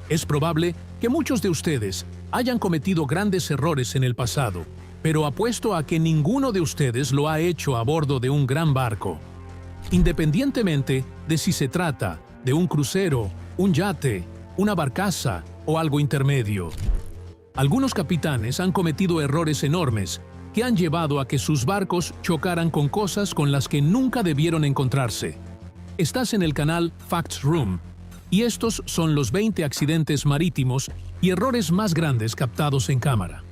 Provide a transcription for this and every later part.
Es probable que muchos de ustedes hayan cometido grandes errores en el pasado, pero apuesto a que ninguno de ustedes lo ha hecho a bordo de un gran barco. Independientemente de si se trata de un crucero, un yate, una barcaza o algo intermedio. Algunos capitanes han cometido errores enormes que han llevado a que sus barcos chocaran con cosas con las que nunca debieron encontrarse. Estás en el canal Facts Room, y estos son los 20 accidentes marítimos y errores más grandes captados en cámara.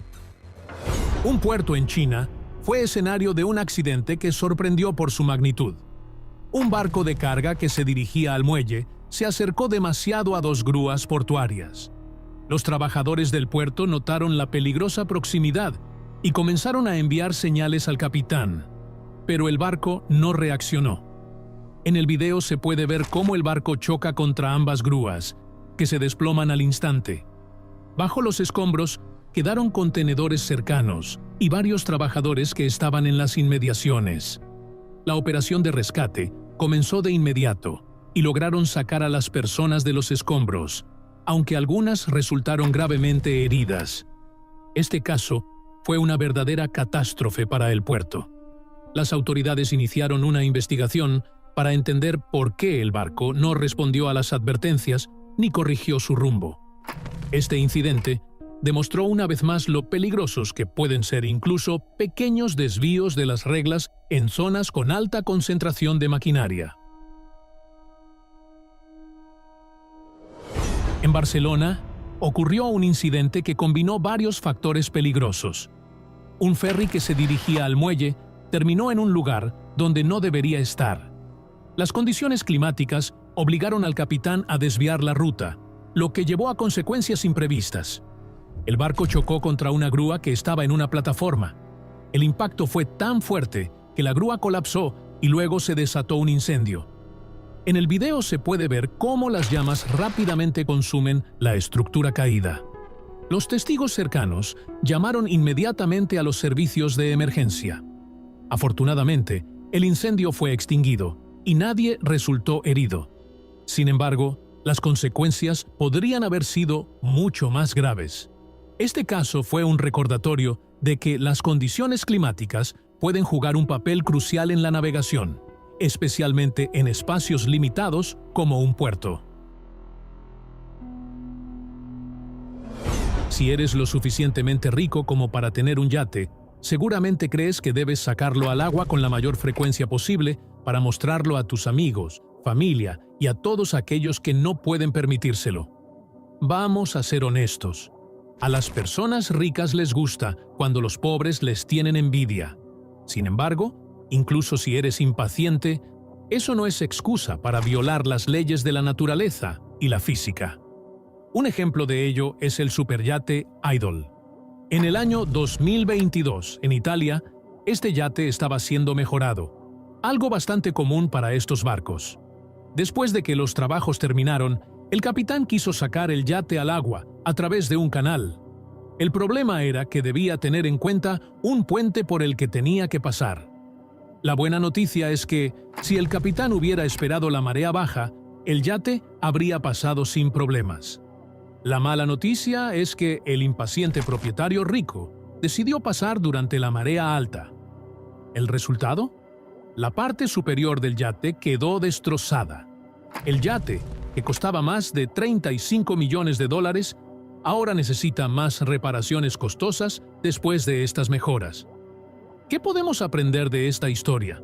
Un puerto en China fue escenario de un accidente que sorprendió por su magnitud. Un barco de carga que se dirigía al muelle se acercó demasiado a dos grúas portuarias. Los trabajadores del puerto notaron la peligrosa proximidad y comenzaron a enviar señales al capitán, pero el barco no reaccionó. En el video se puede ver cómo el barco choca contra ambas grúas, que se desploman al instante. Bajo los escombros quedaron contenedores cercanos y varios trabajadores que estaban en las inmediaciones. La operación de rescate comenzó de inmediato y lograron sacar a las personas de los escombros, aunque algunas resultaron gravemente heridas. Este caso fue una verdadera catástrofe para el puerto. Las autoridades iniciaron una investigación para entender por qué el barco no respondió a las advertencias ni corrigió su rumbo. Este incidente demostró una vez más lo peligrosos que pueden ser incluso pequeños desvíos de las reglas en zonas con alta concentración de maquinaria. En Barcelona, ocurrió un incidente que combinó varios factores peligrosos. Un ferry que se dirigía al muelle terminó en un lugar donde no debería estar. Las condiciones climáticas obligaron al capitán a desviar la ruta, lo que llevó a consecuencias imprevistas. El barco chocó contra una grúa que estaba en una plataforma. El impacto fue tan fuerte que la grúa colapsó y luego se desató un incendio. En el video se puede ver cómo las llamas rápidamente consumen la estructura caída. Los testigos cercanos llamaron inmediatamente a los servicios de emergencia. Afortunadamente, el incendio fue extinguido y nadie resultó herido. Sin embargo, las consecuencias podrían haber sido mucho más graves. Este caso fue un recordatorio de que las condiciones climáticas pueden jugar un papel crucial en la navegación, especialmente en espacios limitados como un puerto. Si eres lo suficientemente rico como para tener un yate, seguramente crees que debes sacarlo al agua con la mayor frecuencia posible para mostrarlo a tus amigos, familia y a todos aquellos que no pueden permitírselo. Vamos a ser honestos. A las personas ricas les gusta cuando los pobres les tienen envidia. Sin embargo, incluso si eres impaciente, eso no es excusa para violar las leyes de la naturaleza y la física. Un ejemplo de ello es el superyate Idol. En el año 2022, en Italia, este yate estaba siendo mejorado, algo bastante común para estos barcos. Después de que los trabajos terminaron, el capitán quiso sacar el yate al agua a través de un canal. El problema era que debía tener en cuenta un puente por el que tenía que pasar. La buena noticia es que, si el capitán hubiera esperado la marea baja, el yate habría pasado sin problemas. La mala noticia es que el impaciente propietario rico decidió pasar durante la marea alta. ¿El resultado? La parte superior del yate quedó destrozada. El yate, que costaba más de $35 millones, ahora necesita más reparaciones costosas después de estas mejoras. ¿Qué podemos aprender de esta historia?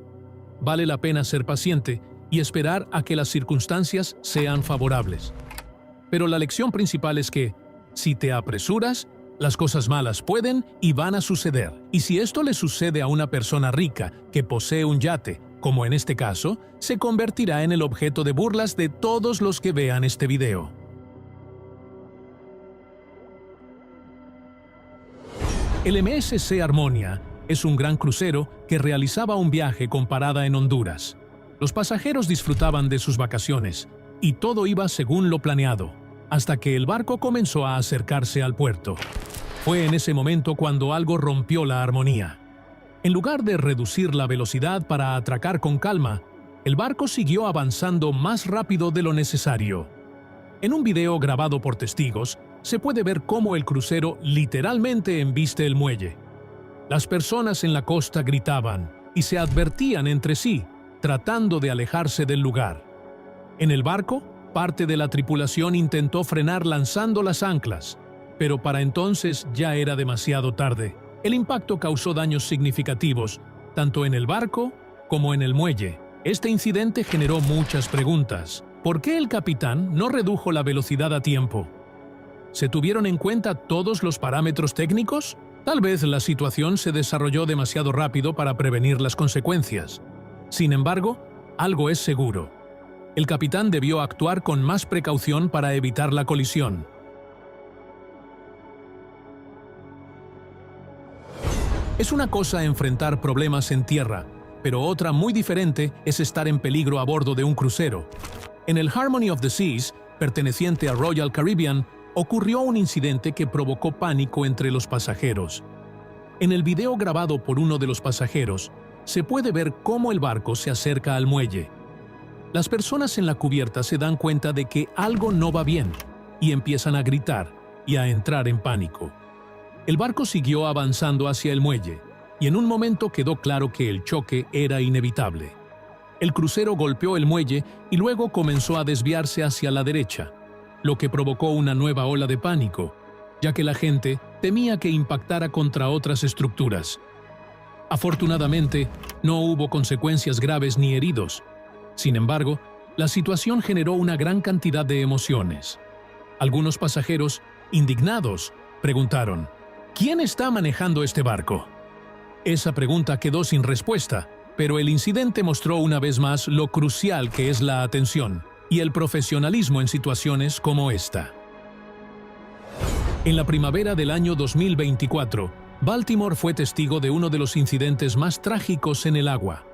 Vale la pena ser paciente y esperar a que las circunstancias sean favorables. Pero la lección principal es que, si te apresuras, las cosas malas pueden y van a suceder. Y si esto le sucede a una persona rica que posee un yate, como en este caso, se convertirá en el objeto de burlas de todos los que vean este video. El MSC Harmonia es un gran crucero que realizaba un viaje con parada en Honduras. Los pasajeros disfrutaban de sus vacaciones y todo iba según lo planeado, hasta que el barco comenzó a acercarse al puerto. Fue en ese momento cuando algo rompió la armonía. En lugar de reducir la velocidad para atracar con calma, el barco siguió avanzando más rápido de lo necesario. En un video grabado por testigos, se puede ver cómo el crucero literalmente embiste el muelle. Las personas en la costa gritaban y se advertían entre sí, tratando de alejarse del lugar. En el barco, parte de la tripulación intentó frenar lanzando las anclas, pero para entonces ya era demasiado tarde. El impacto causó daños significativos, tanto en el barco como en el muelle. Este incidente generó muchas preguntas. ¿Por qué el capitán no redujo la velocidad a tiempo? ¿Se tuvieron en cuenta todos los parámetros técnicos? Tal vez la situación se desarrolló demasiado rápido para prevenir las consecuencias. Sin embargo, algo es seguro. El capitán debió actuar con más precaución para evitar la colisión. Es una cosa enfrentar problemas en tierra, pero otra muy diferente es estar en peligro a bordo de un crucero. En el Harmony of the Seas, perteneciente a Royal Caribbean, ocurrió un incidente que provocó pánico entre los pasajeros. En el video grabado por uno de los pasajeros, se puede ver cómo el barco se acerca al muelle. Las personas en la cubierta se dan cuenta de que algo no va bien y empiezan a gritar y a entrar en pánico. El barco siguió avanzando hacia el muelle y en un momento quedó claro que el choque era inevitable. El crucero golpeó el muelle y luego comenzó a desviarse hacia la derecha, lo que provocó una nueva ola de pánico, ya que la gente temía que impactara contra otras estructuras. Afortunadamente, no hubo consecuencias graves ni heridos. Sin embargo, la situación generó una gran cantidad de emociones. Algunos pasajeros, indignados, preguntaron: ¿quién está manejando este barco? Esa pregunta quedó sin respuesta, pero el incidente mostró una vez más lo crucial que es la atención y el profesionalismo en situaciones como esta. En la primavera del año 2024, Baltimore fue testigo de uno de los incidentes más trágicos en el agua.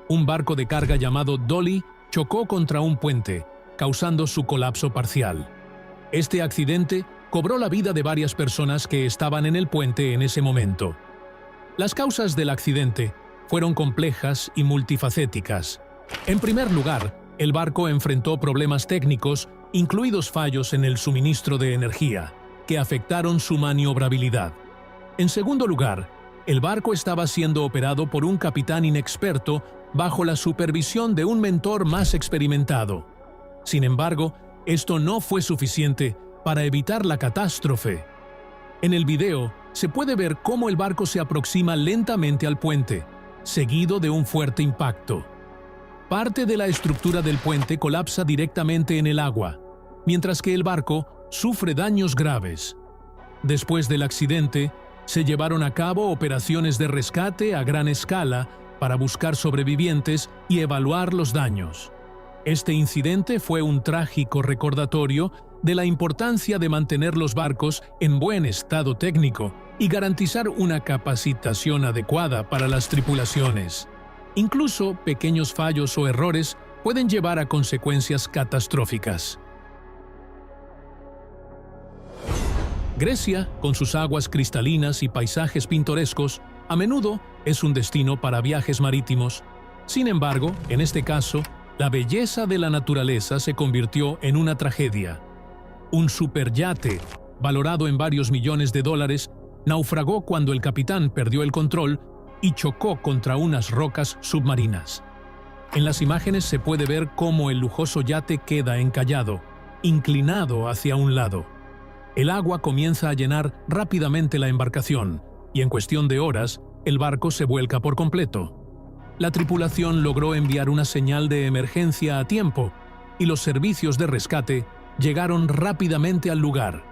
Un barco de carga llamado Dolly chocó contra un puente, causando su colapso parcial. Este accidente cobró la vida de varias personas que estaban en el puente en ese momento. Las causas del accidente fueron complejas y multifacéticas. En primer lugar, el barco enfrentó problemas técnicos, incluidos fallos en el suministro de energía, que afectaron su maniobrabilidad. En segundo lugar, el barco estaba siendo operado por un capitán inexperto bajo la supervisión de un mentor más experimentado. Sin embargo, esto no fue suficiente para evitar la catástrofe. En el video, se puede ver cómo el barco se aproxima lentamente al puente, seguido de un fuerte impacto. Parte de la estructura del puente colapsa directamente en el agua, mientras que el barco sufre daños graves. Después del accidente, se llevaron a cabo operaciones de rescate a gran escala para buscar sobrevivientes y evaluar los daños. Este incidente fue un trágico recordatorio de la importancia de mantener los barcos en buen estado técnico y garantizar una capacitación adecuada para las tripulaciones. Incluso pequeños fallos o errores pueden llevar a consecuencias catastróficas. Grecia, con sus aguas cristalinas y paisajes pintorescos, a menudo es un destino para viajes marítimos. Sin embargo, en este caso, la belleza de la naturaleza se convirtió en una tragedia. Un superyate, valorado en varios millones de dólares, naufragó cuando el capitán perdió el control y chocó contra unas rocas submarinas. En las imágenes se puede ver cómo el lujoso yate queda encallado, inclinado hacia un lado. El agua comienza a llenar rápidamente la embarcación y en cuestión de horas, el barco se vuelca por completo. La tripulación logró enviar una señal de emergencia a tiempo y los servicios de rescate llegaron rápidamente al lugar.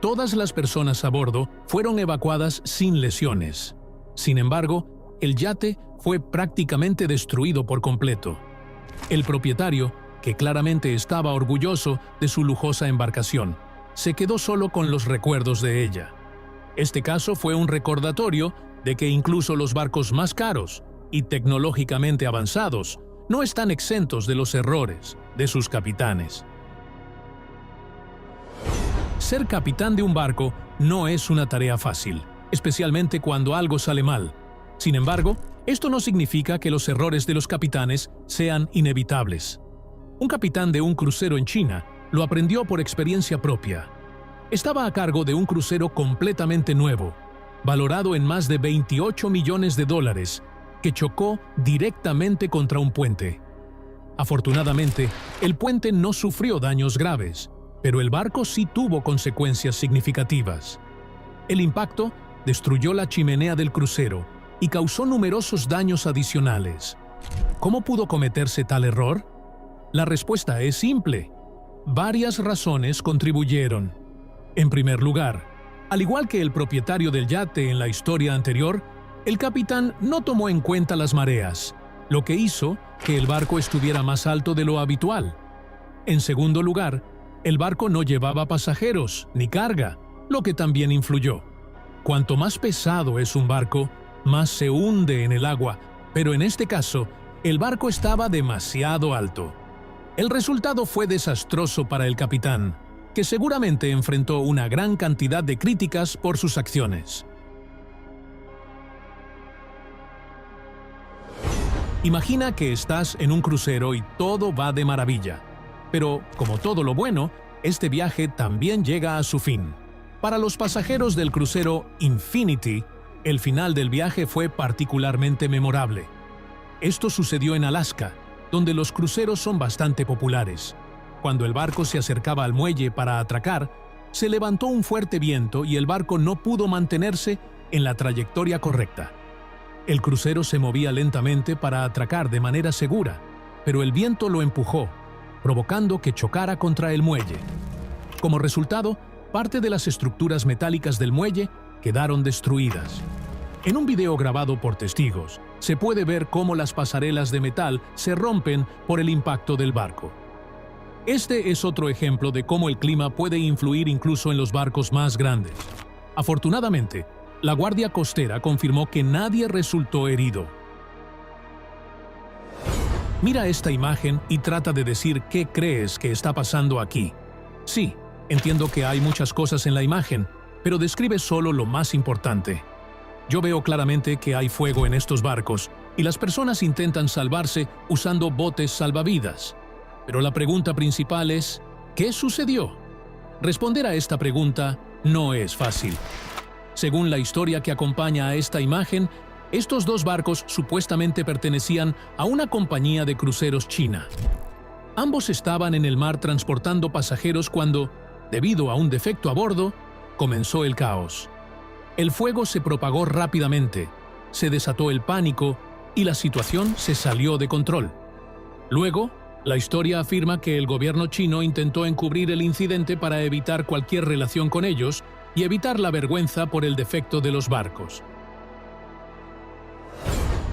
Todas las personas a bordo fueron evacuadas sin lesiones. Sin embargo, el yate fue prácticamente destruido por completo. El propietario, que claramente estaba orgulloso de su lujosa embarcación, se quedó solo con los recuerdos de ella. Este caso fue un recordatorio de que incluso los barcos más caros y tecnológicamente avanzados no están exentos de los errores de sus capitanes. Ser capitán de un barco no es una tarea fácil, especialmente cuando algo sale mal. Sin embargo, esto no significa que los errores de los capitanes sean inevitables. Un capitán de un crucero en China lo aprendió por experiencia propia. Estaba a cargo de un crucero completamente nuevo, valorado en más de $28 millones, que chocó directamente contra un puente. Afortunadamente, el puente no sufrió daños graves, pero el barco sí tuvo consecuencias significativas. El impacto destruyó la chimenea del crucero y causó numerosos daños adicionales. ¿Cómo pudo cometerse tal error? La respuesta es simple. Varias razones contribuyeron. En primer lugar, al igual que el propietario del yate en la historia anterior, el capitán no tomó en cuenta las mareas, lo que hizo que el barco estuviera más alto de lo habitual. En segundo lugar, el barco no llevaba pasajeros ni carga, lo que también influyó. Cuanto más pesado es un barco, más se hunde en el agua, pero en este caso, el barco estaba demasiado alto. El resultado fue desastroso para el capitán, que seguramente enfrentó una gran cantidad de críticas por sus acciones. Imagina que estás en un crucero y todo va de maravilla. Pero, como todo lo bueno, este viaje también llega a su fin. Para los pasajeros del crucero Infinity, el final del viaje fue particularmente memorable. Esto sucedió en Alaska, donde los cruceros son bastante populares. Cuando el barco se acercaba al muelle para atracar, se levantó un fuerte viento y el barco no pudo mantenerse en la trayectoria correcta. El crucero se movía lentamente para atracar de manera segura, pero el viento lo empujó, provocando que chocara contra el muelle. Como resultado, parte de las estructuras metálicas del muelle quedaron destruidas. En un video grabado por testigos, se puede ver cómo las pasarelas de metal se rompen por el impacto del barco. Este es otro ejemplo de cómo el clima puede influir incluso en los barcos más grandes. Afortunadamente, la Guardia Costera confirmó que nadie resultó herido. Mira esta imagen y trata de decir qué crees que está pasando aquí. Sí, entiendo que hay muchas cosas en la imagen, pero describe solo lo más importante. Yo veo claramente que hay fuego en estos barcos y las personas intentan salvarse usando botes salvavidas. Pero la pregunta principal es, ¿qué sucedió? Responder a esta pregunta no es fácil. Según la historia que acompaña a esta imagen, estos dos barcos supuestamente pertenecían a una compañía de cruceros china. Ambos estaban en el mar transportando pasajeros cuando, debido a un defecto a bordo, comenzó el caos. El fuego se propagó rápidamente, se desató el pánico y la situación se salió de control. Luego, la historia afirma que el gobierno chino intentó encubrir el incidente para evitar cualquier relación con ellos y evitar la vergüenza por el defecto de los barcos.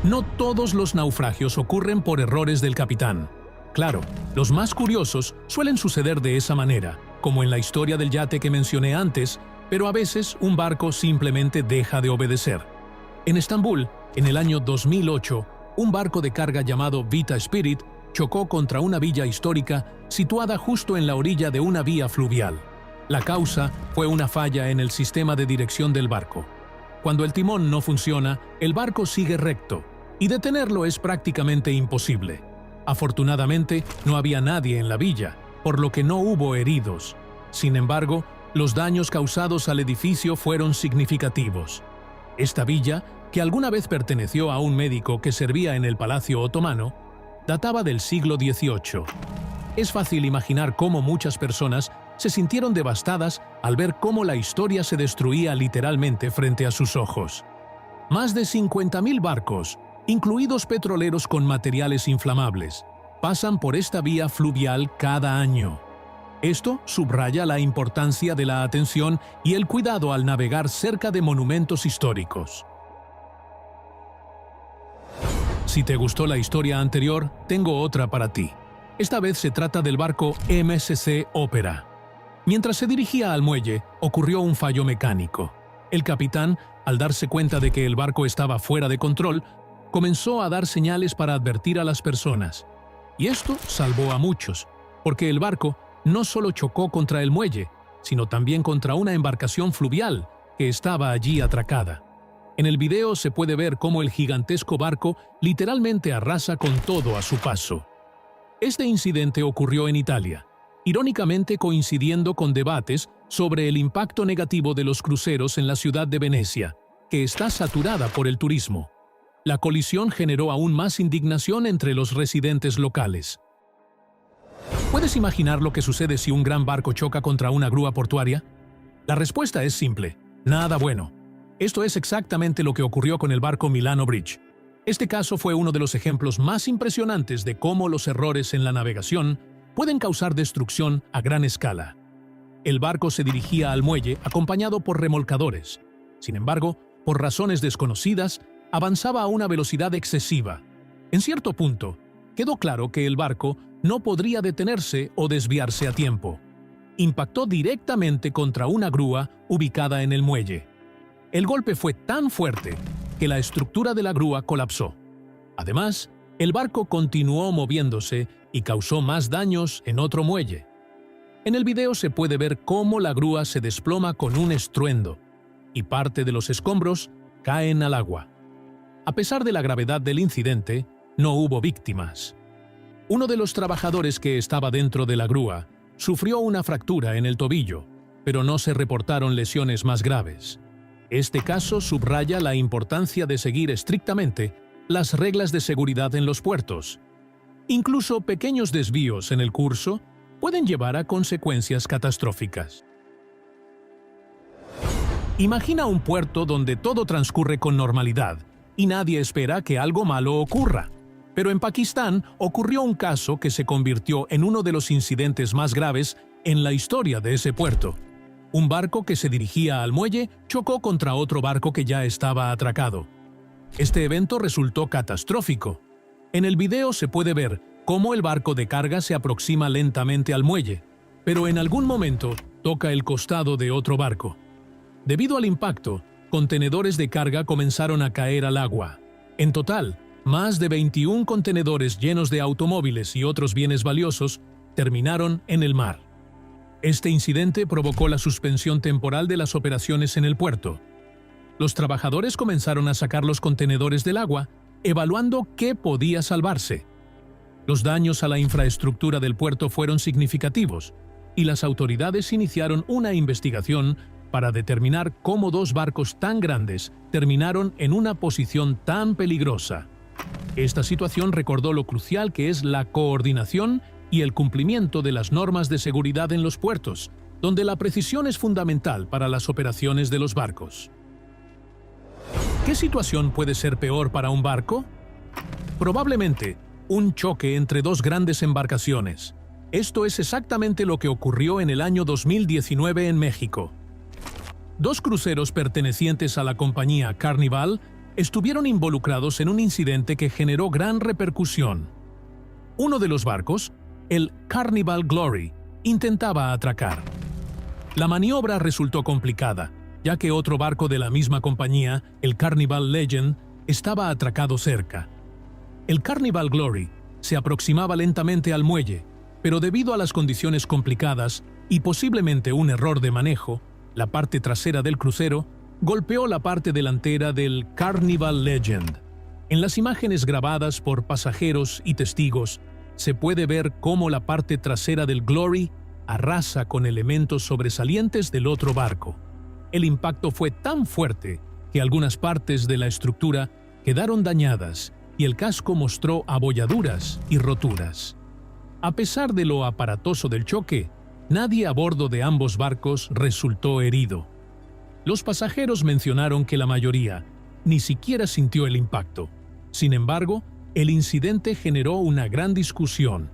No todos los naufragios ocurren por errores del capitán. Claro, los más curiosos suelen suceder de esa manera, como en la historia del yate que mencioné antes, pero a veces un barco simplemente deja de obedecer. En Estambul, en el año 2008, un barco de carga llamado Vita Spirit chocó contra una villa histórica situada justo en la orilla de una vía fluvial. La causa fue una falla en el sistema de dirección del barco. Cuando el timón no funciona, el barco sigue recto, y detenerlo es prácticamente imposible. Afortunadamente, no había nadie en la villa, por lo que no hubo heridos. Sin embargo, los daños causados al edificio fueron significativos. Esta villa, que alguna vez perteneció a un médico que servía en el Palacio Otomano, databa del siglo XVIII. Es fácil imaginar cómo muchas personas se sintieron devastadas al ver cómo la historia se destruía literalmente frente a sus ojos. Más de 50.000 barcos, incluidos petroleros con materiales inflamables, pasan por esta vía fluvial cada año. Esto subraya la importancia de la atención y el cuidado al navegar cerca de monumentos históricos. Si te gustó la historia anterior, tengo otra para ti. Esta vez se trata del barco MSC Opera. Mientras se dirigía al muelle, ocurrió un fallo mecánico. El capitán, al darse cuenta de que el barco estaba fuera de control, comenzó a dar señales para advertir a las personas. Y esto salvó a muchos, porque el barco no solo chocó contra el muelle, sino también contra una embarcación fluvial que estaba allí atracada. En el video se puede ver cómo el gigantesco barco literalmente arrasa con todo a su paso. Este incidente ocurrió en Italia, irónicamente coincidiendo con debates sobre el impacto negativo de los cruceros en la ciudad de Venecia, que está saturada por el turismo. La colisión generó aún más indignación entre los residentes locales. ¿Puedes imaginar lo que sucede si un gran barco choca contra una grúa portuaria? La respuesta es simple: nada bueno. Esto es exactamente lo que ocurrió con el barco Milano Bridge. Este caso fue uno de los ejemplos más impresionantes de cómo los errores en la navegación pueden causar destrucción a gran escala. El barco se dirigía al muelle acompañado por remolcadores. Sin embargo, por razones desconocidas, avanzaba a una velocidad excesiva. En cierto punto, quedó claro que el barco no podría detenerse o desviarse a tiempo. Impactó directamente contra una grúa ubicada en el muelle. El golpe fue tan fuerte que la estructura de la grúa colapsó. Además, el barco continuó moviéndose y causó más daños en otro muelle. En el video se puede ver cómo la grúa se desploma con un estruendo y parte de los escombros caen al agua. A pesar de la gravedad del incidente, no hubo víctimas. Uno de los trabajadores que estaba dentro de la grúa sufrió una fractura en el tobillo, pero no se reportaron lesiones más graves. Este caso subraya la importancia de seguir estrictamente las reglas de seguridad en los puertos. Incluso pequeños desvíos en el curso pueden llevar a consecuencias catastróficas. Imagina un puerto donde todo transcurre con normalidad y nadie espera que algo malo ocurra. Pero en Pakistán ocurrió un caso que se convirtió en uno de los incidentes más graves en la historia de ese puerto. Un barco que se dirigía al muelle chocó contra otro barco que ya estaba atracado. Este evento resultó catastrófico. En el video se puede ver cómo el barco de carga se aproxima lentamente al muelle, pero en algún momento toca el costado de otro barco. Debido al impacto, contenedores de carga comenzaron a caer al agua. En total, más de 21 contenedores llenos de automóviles y otros bienes valiosos terminaron en el mar. Este incidente provocó la suspensión temporal de las operaciones en el puerto. Los trabajadores comenzaron a sacar los contenedores del agua, evaluando qué podía salvarse. Los daños a la infraestructura del puerto fueron significativos, y las autoridades iniciaron una investigación para determinar cómo dos barcos tan grandes terminaron en una posición tan peligrosa. Esta situación recordó lo crucial que es la coordinación y el cumplimiento de las normas de seguridad en los puertos, donde la precisión es fundamental para las operaciones de los barcos. ¿Qué situación puede ser peor para un barco? Probablemente un choque entre dos grandes embarcaciones. Esto es exactamente lo que ocurrió en el año 2019 en México. Dos cruceros pertenecientes a la compañía Carnival estuvieron involucrados en un incidente que generó gran repercusión. Uno de los barcos, el Carnival Glory, intentaba atracar. La maniobra resultó complicada, ya que otro barco de la misma compañía, el Carnival Legend, estaba atracado cerca. El Carnival Glory se aproximaba lentamente al muelle, pero debido a las condiciones complicadas y posiblemente un error de manejo, la parte trasera del crucero golpeó la parte delantera del Carnival Legend. En las imágenes grabadas por pasajeros y testigos, se puede ver cómo la parte trasera del Glory arrasa con elementos sobresalientes del otro barco. El impacto fue tan fuerte que algunas partes de la estructura quedaron dañadas y el casco mostró abolladuras y roturas. A pesar de lo aparatoso del choque, nadie a bordo de ambos barcos resultó herido. Los pasajeros mencionaron que la mayoría ni siquiera sintió el impacto. Sin embargo, el incidente generó una gran discusión.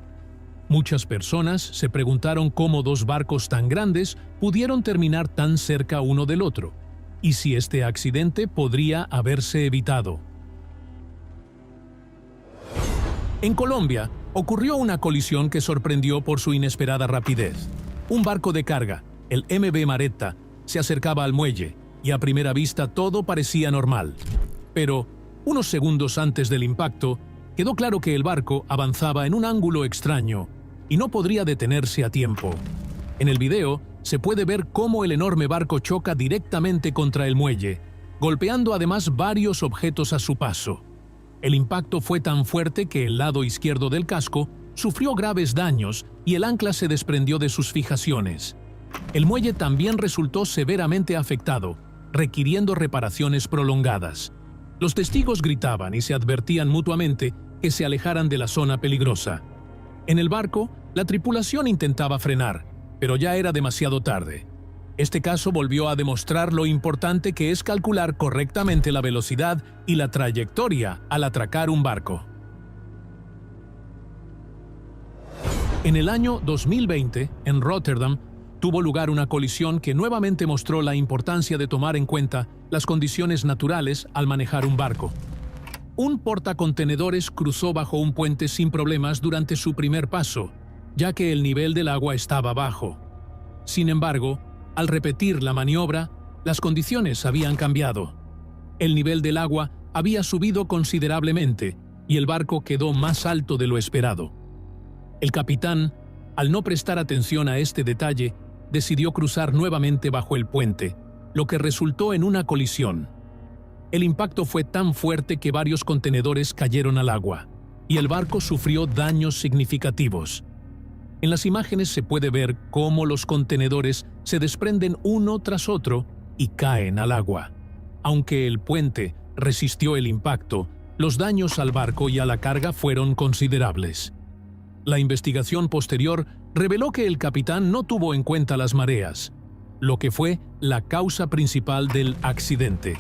Muchas personas se preguntaron cómo dos barcos tan grandes pudieron terminar tan cerca uno del otro, y si este accidente podría haberse evitado. En Colombia, ocurrió una colisión que sorprendió por su inesperada rapidez. Un barco de carga, el MV Maretta, se acercaba al muelle, y a primera vista todo parecía normal. Pero, unos segundos antes del impacto, quedó claro que el barco avanzaba en un ángulo extraño y no podría detenerse a tiempo. En el video, se puede ver cómo el enorme barco choca directamente contra el muelle, golpeando además varios objetos a su paso. El impacto fue tan fuerte que el lado izquierdo del casco sufrió graves daños y el ancla se desprendió de sus fijaciones. El muelle también resultó severamente afectado, requiriendo reparaciones prolongadas. Los testigos gritaban y se advertían mutuamente que se alejaran de la zona peligrosa. En el barco, la tripulación intentaba frenar, pero ya era demasiado tarde. Este caso volvió a demostrar lo importante que es calcular correctamente la velocidad y la trayectoria al atracar un barco. En el año 2020, en Rotterdam, tuvo lugar una colisión que nuevamente mostró la importancia de tomar en cuenta las condiciones naturales al manejar un barco. Un portacontenedores cruzó bajo un puente sin problemas durante su primer paso, ya que el nivel del agua estaba bajo. Sin embargo, al repetir la maniobra, las condiciones habían cambiado. El nivel del agua había subido considerablemente y el barco quedó más alto de lo esperado. El capitán, al no prestar atención a este detalle, decidió cruzar nuevamente bajo el puente, lo que resultó en una colisión. El impacto fue tan fuerte que varios contenedores cayeron al agua, y el barco sufrió daños significativos. En las imágenes se puede ver cómo los contenedores se desprenden uno tras otro y caen al agua. Aunque el puente resistió el impacto, los daños al barco y a la carga fueron considerables. La investigación posterior reveló que el capitán no tuvo en cuenta las mareas, lo que fue la causa principal del accidente.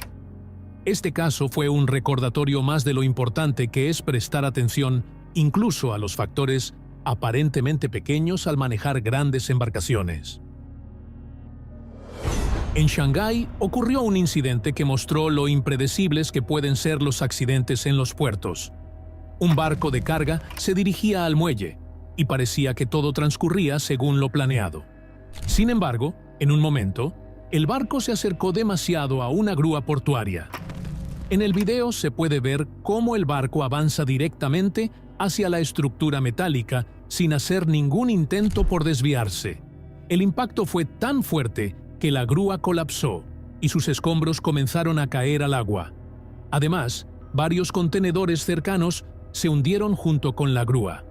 Este caso fue un recordatorio más de lo importante que es prestar atención incluso a los factores aparentemente pequeños al manejar grandes embarcaciones. En Shanghái ocurrió un incidente que mostró lo impredecibles que pueden ser los accidentes en los puertos. Un barco de carga se dirigía al muelle y parecía que todo transcurría según lo planeado. Sin embargo, en un momento, el barco se acercó demasiado a una grúa portuaria. En el video se puede ver cómo el barco avanza directamente hacia la estructura metálica sin hacer ningún intento por desviarse. El impacto fue tan fuerte que la grúa colapsó y sus escombros comenzaron a caer al agua. Además, varios contenedores cercanos se hundieron junto con la grúa.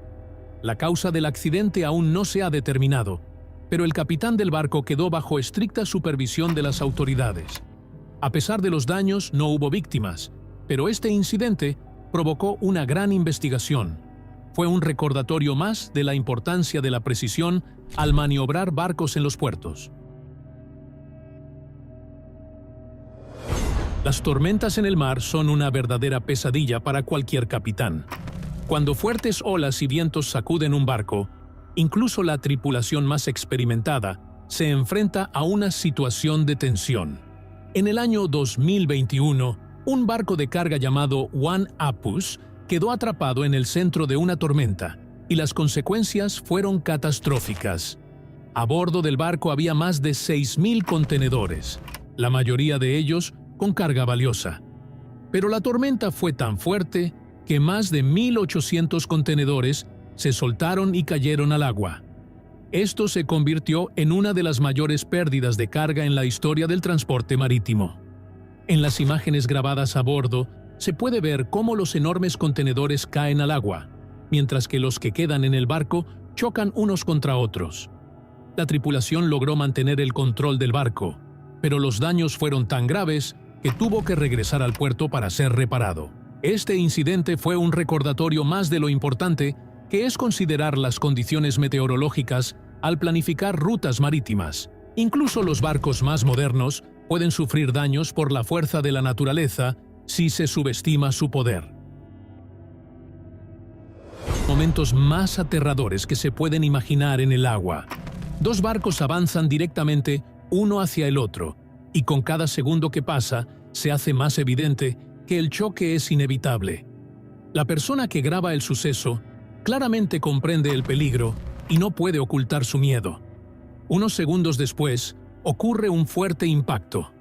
La causa del accidente aún no se ha determinado, pero el capitán del barco quedó bajo estricta supervisión de las autoridades. A pesar de los daños, no hubo víctimas, pero este incidente provocó una gran investigación. Fue un recordatorio más de la importancia de la precisión al maniobrar barcos en los puertos. Las tormentas en el mar son una verdadera pesadilla para cualquier capitán. Cuando fuertes olas y vientos sacuden un barco, incluso la tripulación más experimentada se enfrenta a una situación de tensión. En el año 2021, un barco de carga llamado One Apus quedó atrapado en el centro de una tormenta y las consecuencias fueron catastróficas. A bordo del barco había más de 6.000 contenedores, la mayoría de ellos con carga valiosa. Pero la tormenta fue tan fuerte que más de 1.800 contenedores se soltaron y cayeron al agua. Esto se convirtió en una de las mayores pérdidas de carga en la historia del transporte marítimo. En las imágenes grabadas a bordo, se puede ver cómo los enormes contenedores caen al agua, mientras que los que quedan en el barco chocan unos contra otros. La tripulación logró mantener el control del barco, pero los daños fueron tan graves que tuvo que regresar al puerto para ser reparado. Este incidente fue un recordatorio más de lo importante que es considerar las condiciones meteorológicas al planificar rutas marítimas. Incluso los barcos más modernos pueden sufrir daños por la fuerza de la naturaleza si se subestima su poder. Momentos más aterradores que se pueden imaginar en el agua. Dos barcos avanzan directamente uno hacia el otro, y con cada segundo que pasa se hace más evidente que el choque es inevitable. La persona que graba el suceso claramente comprende el peligro y no puede ocultar su miedo. Unos segundos después, ocurre un fuerte impacto.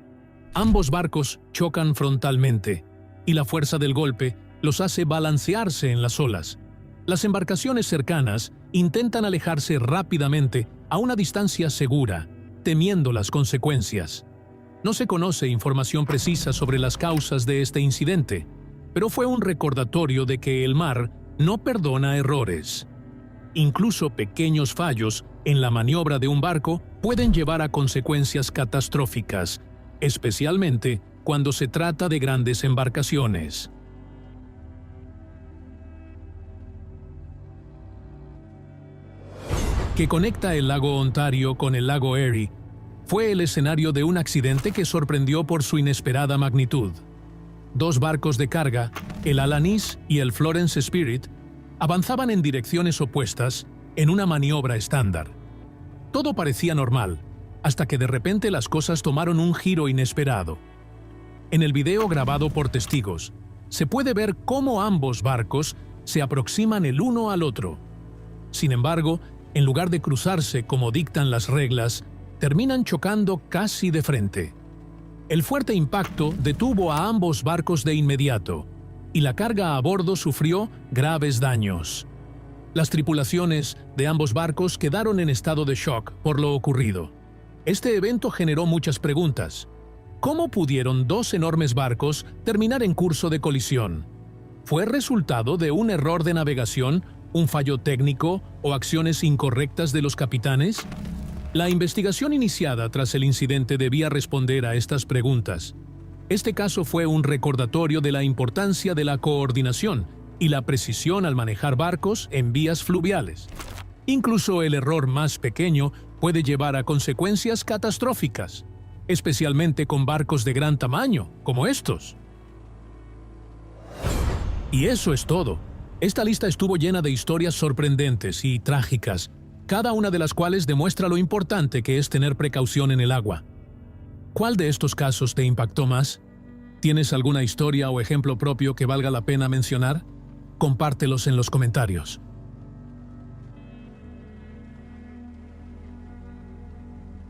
Ambos barcos chocan frontalmente, y la fuerza del golpe los hace balancearse en las olas. Las embarcaciones cercanas intentan alejarse rápidamente a una distancia segura, temiendo las consecuencias. No se conoce información precisa sobre las causas de este incidente, pero fue un recordatorio de que el mar no perdona errores. Incluso pequeños fallos en la maniobra de un barco pueden llevar a consecuencias catastróficas, especialmente cuando se trata de grandes embarcaciones. Que conecta el lago Ontario con el lago Erie, fue el escenario de un accidente que sorprendió por su inesperada magnitud. Dos barcos de carga, el Alanis y el Florence Spirit, avanzaban en direcciones opuestas en una maniobra estándar. Todo parecía normal, hasta que de repente las cosas tomaron un giro inesperado. En el video grabado por testigos, se puede ver cómo ambos barcos se aproximan el uno al otro. Sin embargo, en lugar de cruzarse como dictan las reglas, terminan chocando casi de frente. El fuerte impacto detuvo a ambos barcos de inmediato, y la carga a bordo sufrió graves daños. Las tripulaciones de ambos barcos quedaron en estado de shock por lo ocurrido. Este evento generó muchas preguntas. ¿Cómo pudieron dos enormes barcos terminar en curso de colisión? ¿Fue resultado de un error de navegación, un fallo técnico o acciones incorrectas de los capitanes? La investigación iniciada tras el incidente debía responder a estas preguntas. Este caso fue un recordatorio de la importancia de la coordinación y la precisión al manejar barcos en vías fluviales. Incluso el error más pequeño puede llevar a consecuencias catastróficas, especialmente con barcos de gran tamaño, como estos. Y eso es todo. Esta lista estuvo llena de historias sorprendentes y trágicas, cada una de las cuales demuestra lo importante que es tener precaución en el agua. ¿Cuál de estos casos te impactó más? ¿Tienes alguna historia o ejemplo propio que valga la pena mencionar? Compártelos en los comentarios.